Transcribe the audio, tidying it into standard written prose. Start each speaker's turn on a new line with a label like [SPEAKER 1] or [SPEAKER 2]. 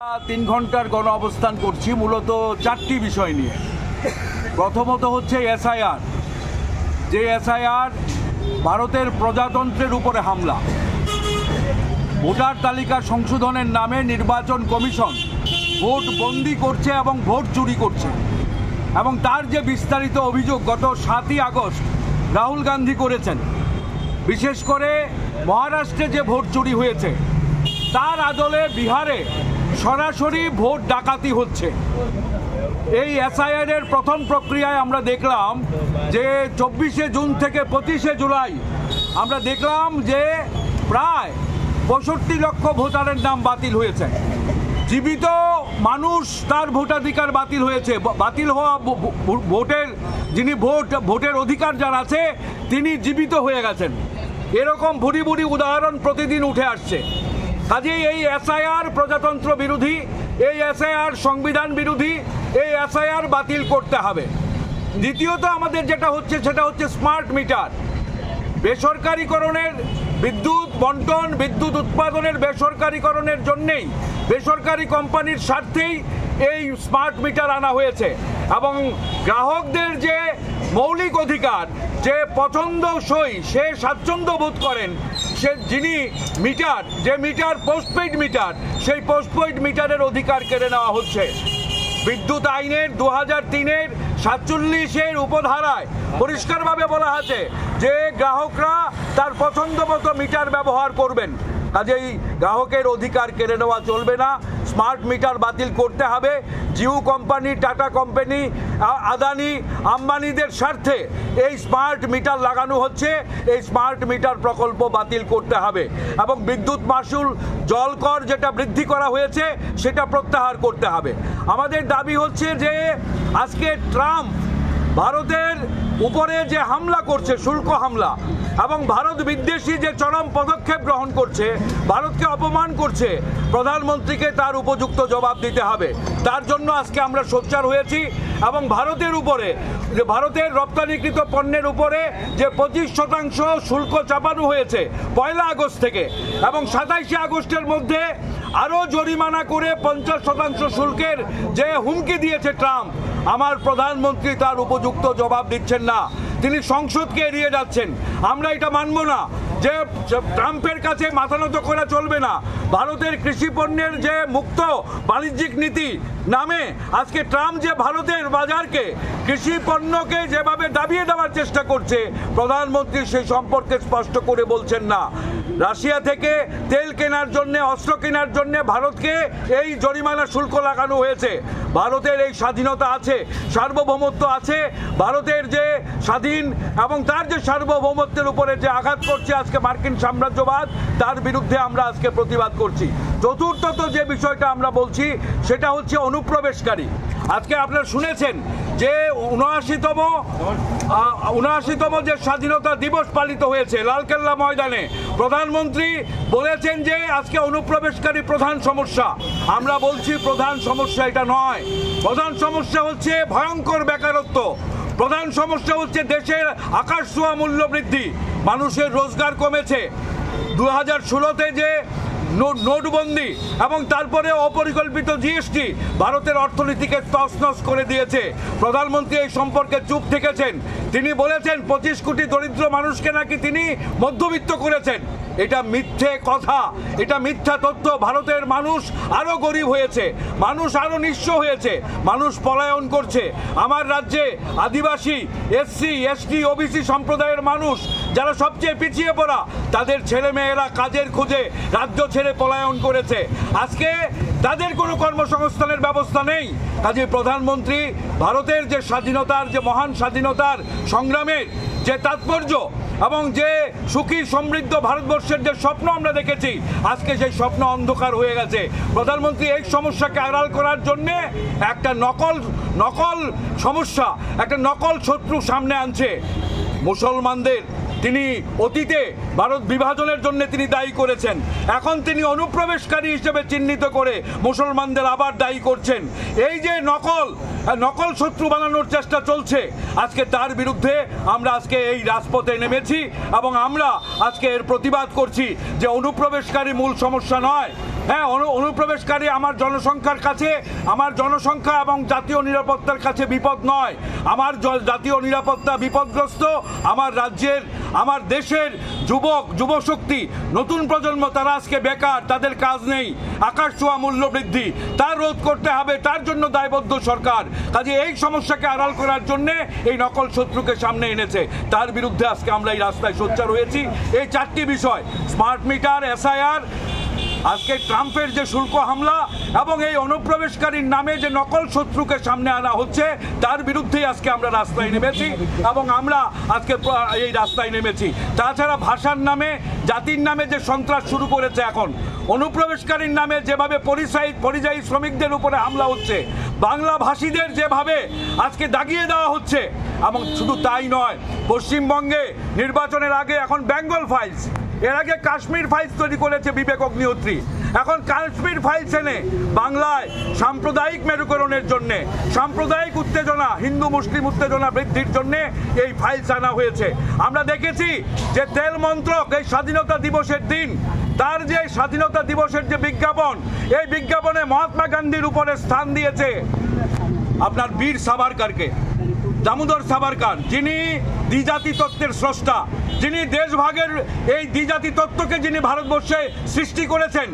[SPEAKER 1] तीन घंटार गण अवस्थान करছি মূলত চারটি বিষয় নিয়ে। প্রথমত হচ্ছে এসআইআর, যে এসআইআর ভারতের প্রজাতন্ত্রের উপরে হামলা। ভোটার তালিকা সংশোধনের নামে নির্বাচন কমিশন ভোট বন্দি করছে এবং ভোট চুরি করছে, এবং তার যে বিস্তারিত অভিযোগ গত 7ই আগস্ট রাহুল গান্ধী করেছেন, বিশেষ করে মহারাষ্ট্রে যে ভোট চুরি হয়েছে তার আদলে বিহারে সরাসরি ভোট ডাকাতি হচ্ছে। এই এসআইআর এর প্রথম প্রক্রিয়ায় আমরা দেখলাম যে 24শে জুন থেকে 25শে জুলাই আমরা দেখলাম যে প্রায় 65 লক্ষ ভোটারের নাম বাতিল হয়েছে। জীবিত মানুষ তার ভোটাধিকার বাতিল হয়েছে। বাতিল হওয়া ভোটের যিনি ভোটের অধিকার যার আছে তিনি জীবিত হয়ে গেছেন। এরকম ভুরি ভুরি উদাহরণ প্রতিদিন উঠে আসছে। কাজেই এই এসআইআর প্রজাতন্ত্র বিরোধী, এই এসআইআর সংবিধান বিরোধী, এই এসআইআর বাতিল করতে হবে। দ্বিতীয়ত আমাদের যেটা হচ্ছে সেটা হচ্ছে স্মার্ট মিটার। বেসরকারীকরণের বিদ্যুৎ বন্টন, বিদ্যুৎ উৎপাদনের বেসরকারীকরণের জন্যেই বেসরকারি কোম্পানির স্বার্থেই এই স্মার্ট মিটার আনা হয়েছে, এবং গ্রাহকদের যে মৌলিক অধিকার, যে পছন্দসই সে স্বাচ্ছন্দ্য বোধ করেন সে যিনি মিটার, যে মিটার পোস্টপেইড মিটার, সেই পোস্টপেইড মিটারের অধিকার কেড়ে নেওয়া হচ্ছে। বিদ্যুৎ আইনের 2003-এর 47-এর উপধারায় পরিষ্কারভাবে বলা আছে যে গ্রাহকরা তার পছন্দ মতো মিটার ব্যবহার করবেন। কাজেই গ্রাহকের অধিকার কেড়ে নেওয়া চলবে না, স্মার্ট মিটার বাতিল করতে হবে। জিও কোম্পানি, টাটা কোম্পানি, আদানি, আম্বানিদের স্বার্থে এই স্মার্ট মিটার লাগানো হচ্ছে। এই স্মার্ট মিটার প্রকল্প বাতিল করতে হবে, এবং বিদ্যুৎ মাশুল, জল কর যেটা বৃদ্ধি করা হয়েছে সেটা প্রত্যাহার করতে হবে। আমাদের দাবি হচ্ছে যে আজকে ট্রাম্প ভারতের উপরে যে হামলা করছে, শুল্ক হামলা, এবং ভারত বিদ্বেষী যে চরম পদক্ষেপ গ্রহণ করছে, ভারতকে অপমান করছে, প্রধানমন্ত্রীকে তার উপযুক্ত জবাব দিতে হবে। তার জন্য আজকে আমরা সোচ্চার হয়েছি, এবং ভারতের উপরে, যে ভারতের রপ্তানিকৃত পণ্যের উপরে যে 25% শুল্ক চাপানো হয়েছে 1 আগস্ট থেকে, এবং 27শে আগস্টের মধ্যে আরও জরিমানা করে 50% শুল্কের যে হুমকি দিয়েছে ট্রাম্প, আমার প্রধানমন্ত্রী তার উপযুক্ত জবাব দিচ্ছেন না, তিনি সংসদকে এড়িয়ে যাচ্ছেন। আমরা এটা মানব না যে ট্রাম্পের কাছে মাথা নত করা চলবে না। ভারতের কৃষি পণ্যের যে মুক্ত বাণিজ্যিক নীতি নামে আজকে ট্রাম্প যে ভারতের বাজারকে, কৃষি পণ্যকে যেভাবে দাবিয়ে দেওয়ার চেষ্টা করছে, প্রধানমন্ত্রী সেই সম্পর্কে স্পষ্ট করে বলছেন না। রাশিয়া থেকে তেল কেনার জন্য, অস্ত্র কেনার জন্য ভারতকে এই জরিমানা শুল্ক লাগানো হয়েছে। ভারতের এই স্বাধীনতা আছে, সার্বভৌমত্ব আছে। ভারতের যে স্বাধীন এবং তার যে সার্বভৌমত্বের উপরে যে আঘাত করছে আজকে মার্কিন সাম্রাজ্যবাদ, তার বিরুদ্ধে আমরা আজকে প্রতিবাদ করছি। চতুর্থত যে বিষয়টা আমরা বলছি সেটা হচ্ছে অনুপ্রবেশকারী। আজকে আপনারা শুনেছেন যে 79তম যে স্বাধীনতা দিবস পালিত হয়েছে লালকেল্লা ময়দানে, প্রধানমন্ত্রী বলেছেন যে আজকে অনুপ্রবেশকারী প্রধান সমস্যা। আমরা বলছি প্রধান সমস্যা এটা নয়। প্রধান সমস্যা হচ্ছে ভয়ঙ্কর বেকারত্ব, প্রধান সমস্যা হচ্ছে দেশের আকাশ ছোঁয়া মূল্য বৃদ্ধি, মানুষের রোজগার কমেছে। 2016-তে যে নোটবন্দি এবং তারপরে অপরিকল্পিত জিএসটি ভারতের অর্থনীতিকে তছনছ করে দিয়েছে। প্রধানমন্ত্রী এই সম্পর্কে চুপ থেকেছেন। তিনি বলেছেন 25 কোটি দরিদ্র মানুষকে নাকি তিনি মধ্যবিত্ত করেছেন। এটা মিথ্যে কথা, এটা মিথ্যা তথ্য। ভারতের মানুষ আরো গরিব হয়েছে, মানুষ আরো নিঃস্ব হয়েছে, মানুষ পলায়ন করছে। আমার রাজ্যে আদিবাসী, এসসি, এসটি, ওবিসি সম্প্রদায়ের মানুষ যারা সবচেয়ে পিছিয়ে পড়া, তাদের ছেলেমেয়েরা কাজের খোঁজে রাজ্য ছেড়ে পলায়ন করেছে। আজকে তাদের কোনো কর্মসংস্থানের ব্যবস্থা নেই। কাজে প্রধানমন্ত্রী ভারতের যে স্বাধীনতার, যে মহান স্বাধীনতার সংগ্রামের যে তাৎপর্য এবং যে সুখী সমৃদ্ধ ভারতবর্ষের যে স্বপ্ন আমরা দেখেছি, আজকে সেই স্বপ্ন অন্ধকার হয়ে গেছে। প্রধানমন্ত্রী এই সমস্যাকে আড়াল করার জন্যে একটা নকল সমস্যা, একটা নকল শত্রু সামনে আনছে। মুসলমানদের তিনি অতীতে ভারত বিভাজনের জন্য তিনি দায়ী করেছেন, এখন তিনি অনুপ্রবেশকারী হিসেবে চিহ্নিত করে মুসলমানদের আবার দায়ী করছেন। এই যে নকল শত্রু বানানোর চেষ্টা চলছে, আজকে তার বিরুদ্ধে আমরা আজকে এই রাজপথে নেমেছি, এবং আমরা আজকে এর প্রতিবাদ করছি যে অনুপ্রবেশকারী মূল সমস্যা নয়, হ্যাঁ, অনুপ্রবেশকারী আমার জনসংখ্যার কাছে, আমার জনসংখ্যা এবং জাতীয় নিরাপত্তার কাছে বিপদ নয়। আমার জাতীয় নিরাপত্তা বিপদগ্রস্ত। আমার রাজ্যের, আমার দেশের যুবশক্তি, নতুন প্রজন্ম, তারা আজকে বেকার, তাদের কাজ নেই, আকাশ ছোঁয়া মূল্য বৃদ্ধি, তার রোধ করতে হবে, তার জন্য দায়বদ্ধ সরকার। কাজে এই সমস্যাকে আড়াল করার জন্য এই নকল শত্রুকে সামনে এনেছে, তার বিরুদ্ধে আজকে আমরা এই রাস্তায় সোচ্চার হয়েছি। এই 4টি বিষয়, স্মার্ট মিটার, এসআইআর, আজকে ট্রাম্পের যে শুল্ক হামলা এবং এই অনুপ্রবেশকারীর নামে যে নকল শত্রুকে সামনে আনা হচ্ছে, তার বিরুদ্ধেই আজকে আমরা রাস্তায় নেমেছি এবং আমরা আজকে এই রাস্তায় নেমেছি। তাছাড়া ভাষার নামে, জাতির নামে যে সন্ত্রাস শুরু করেছে এখন, অনুপ্রবেশকারীর নামে যেভাবে পরিযায়ী শ্রমিকদের উপরে হামলা হচ্ছে, বাংলা ভাষীদের যেভাবে আজকে দাগিয়ে দেওয়া হচ্ছে, এবং শুধু তাই নয়, পশ্চিমবঙ্গে নির্বাচনের আগে এখন বেঙ্গল ফাইলস, এর আগে কাশ্মীর ফাইলস তৈরি করেছে বিবেক অগ্নিহোত্রী, এখন কাশ্মীর ফাইলস এনে বাংলায় সাম্প্রদায়িক মেরুকরণের জন্য, সাম্প্রদায়িক উত্তেজনা, হিন্দু মুসলিম উত্তেজনা বৃদ্ধির জন্য এই ফাইলস আনা হয়েছে। আমরা দেখেছি যে তেল মন্ত্রক এই স্বাধীনতা দিবসের দিন তার যে স্বাধীনতা দিবসের যে বিজ্ঞাপন, এই বিজ্ঞাপনে মহাত্মা গান্ধীর উপরে স্থান দিয়েছে আপনার বীর সাভারকরকে, দামোদর সাভারকর, যিনি দ্বিজাতি তত্ত্বের স্রষ্টা, যিনি দেশভাগের এই দ্বিজাতি তত্ত্বকে যিনি ভারতবর্ষে সৃষ্টি করেছেন।